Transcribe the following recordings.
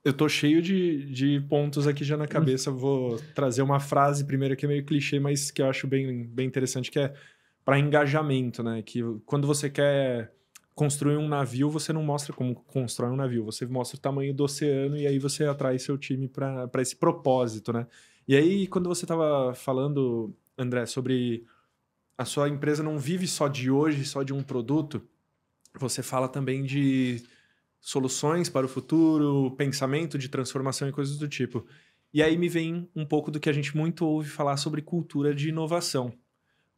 Eu tô cheio de pontos aqui já na cabeça. Vou trazer uma frase primeiro que é meio clichê, mas que eu acho bem interessante, que é para engajamento, né? Que quando você quer construir um navio, você não mostra como constrói um navio, você mostra o tamanho do oceano e aí você atrai seu time para esse propósito, né? E aí, quando você estava falando, André, sobre a sua empresa não vive só de hoje, só de um produto, você fala também de soluções para o futuro, pensamento de transformação e coisas do tipo. E aí me vem um pouco do que a gente muito ouve falar sobre cultura de inovação.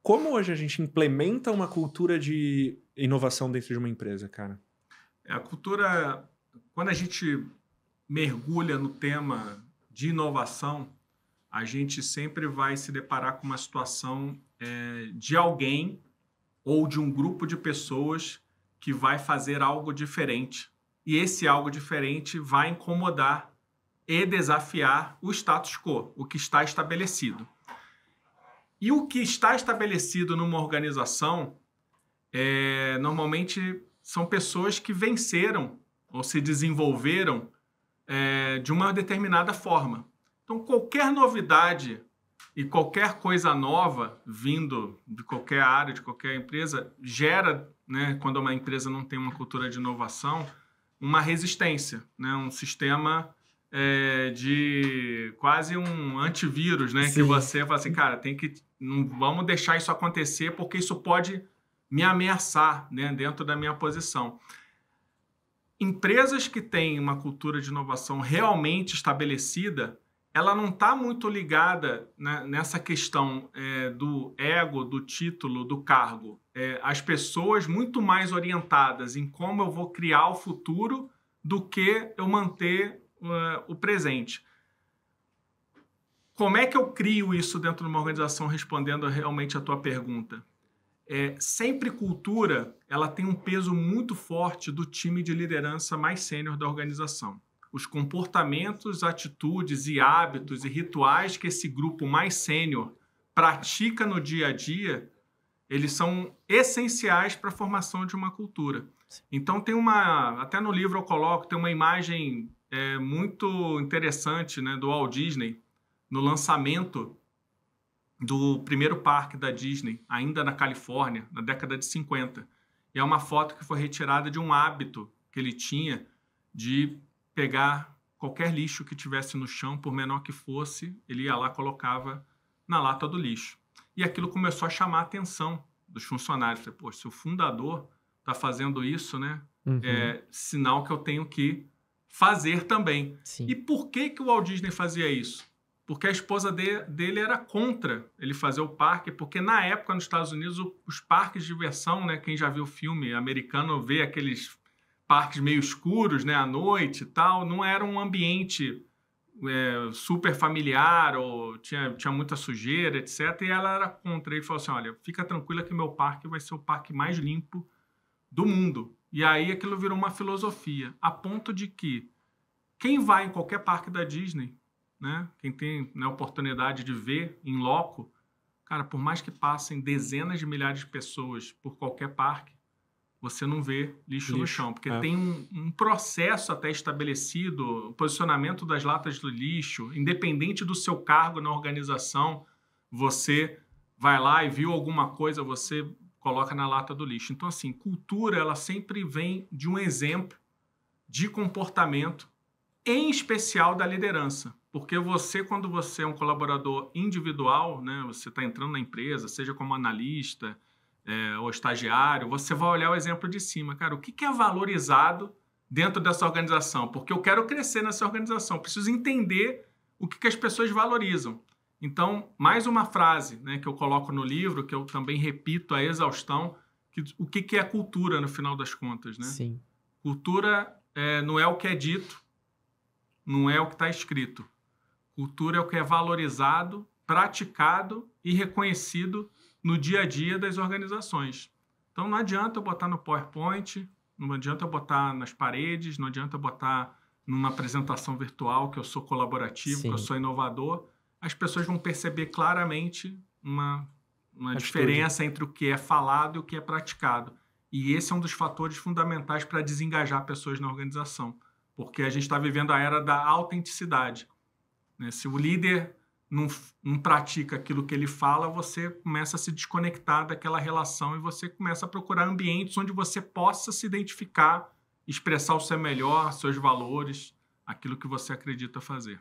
Como hoje a gente implementa uma cultura de inovação dentro de uma empresa, cara? A cultura, quando a gente mergulha no tema de inovação, a gente sempre vai se deparar com uma situação de alguém ou de um grupo de pessoas que vai fazer algo diferente. E esse algo diferente vai incomodar e desafiar o status quo, o que está estabelecido. E o que está estabelecido numa organização, normalmente são pessoas que venceram ou se desenvolveram de uma determinada forma. Então, qualquer novidade e qualquer coisa nova vindo de qualquer área, de qualquer empresa, gera, né, quando uma empresa não tem uma cultura de inovação, uma resistência, né, um sistema de quase um antivírus, né, que Sim. você fala assim, cara, não vamos deixar isso acontecer porque isso pode me ameaçar, né, dentro da minha posição. Empresas que têm uma cultura de inovação realmente estabelecida, ela não está muito ligada, né, nessa questão do ego, do título, do cargo. As pessoas muito mais orientadas em como eu vou criar o futuro do que eu manter o presente. Como é que eu crio isso dentro de uma organização, respondendo realmente a tua pergunta? Sempre cultura, ela tem um peso muito forte do time de liderança mais sênior da organização. Os comportamentos, atitudes e hábitos e rituais que esse grupo mais sênior pratica no dia a dia, eles são essenciais para a formação de uma cultura. Então até no livro eu coloco, tem uma imagem muito interessante, né, do Walt Disney, no lançamento do primeiro parque da Disney, ainda na Califórnia, na década de 50. E é uma foto que foi retirada de um hábito que ele tinha de pegar qualquer lixo que tivesse no chão, por menor que fosse, ele ia lá e colocava na lata do lixo. E aquilo começou a chamar a atenção dos funcionários. Falei, pô, se o fundador está fazendo isso, né, é sinal que eu tenho que fazer também. Sim. E por que o Walt Disney fazia isso? Porque a esposa dele era contra ele fazer o parque, porque na época nos Estados Unidos os parques de diversão, né, quem já viu o filme americano vê aqueles parques meio escuros, né, à noite e tal, não era um ambiente super familiar, ou tinha muita sujeira, etc. E ela era contra. E falou assim, olha, fica tranquila que meu parque vai ser o parque mais limpo do mundo. E aí aquilo virou uma filosofia, a ponto de que quem vai em qualquer parque da Disney, né, quem tem, né, oportunidade de ver em loco, cara, por mais que passem dezenas de milhares de pessoas por qualquer parque, você não vê lixo no chão, porque tem um processo até estabelecido, o posicionamento das latas do lixo, independente do seu cargo na organização, você vai lá e viu alguma coisa, você coloca na lata do lixo. Então, assim, cultura, ela sempre vem de um exemplo de comportamento, em especial da liderança. Porque você, quando você é um colaborador individual, né, você está entrando na empresa, seja como analista ou estagiário, você vai olhar o exemplo de cima. Cara, o que é valorizado dentro dessa organização? Porque eu quero crescer nessa organização, preciso entender o que as pessoas valorizam. Então, mais uma frase, né, que eu coloco no livro, que eu também repito a exaustão, o que é cultura no final das contas, né? Sim. Cultura não é o que é dito, não é o que está escrito. Cultura é o que é valorizado, praticado e reconhecido no dia a dia das organizações. Então, não adianta eu botar no PowerPoint, não adianta eu botar nas paredes, não adianta eu botar numa apresentação virtual que eu sou colaborativo, Sim. que eu sou inovador. As pessoas vão perceber claramente uma diferença entre o que é falado e o que é praticado. E esse é um dos fatores fundamentais para desengajar pessoas na organização. porque a gente está vivendo a era da autenticidade, né? Se o líder não pratica aquilo que ele fala, você começa a se desconectar daquela relação e você começa a procurar ambientes onde você possa se identificar, expressar o seu melhor, seus valores, aquilo que você acredita fazer.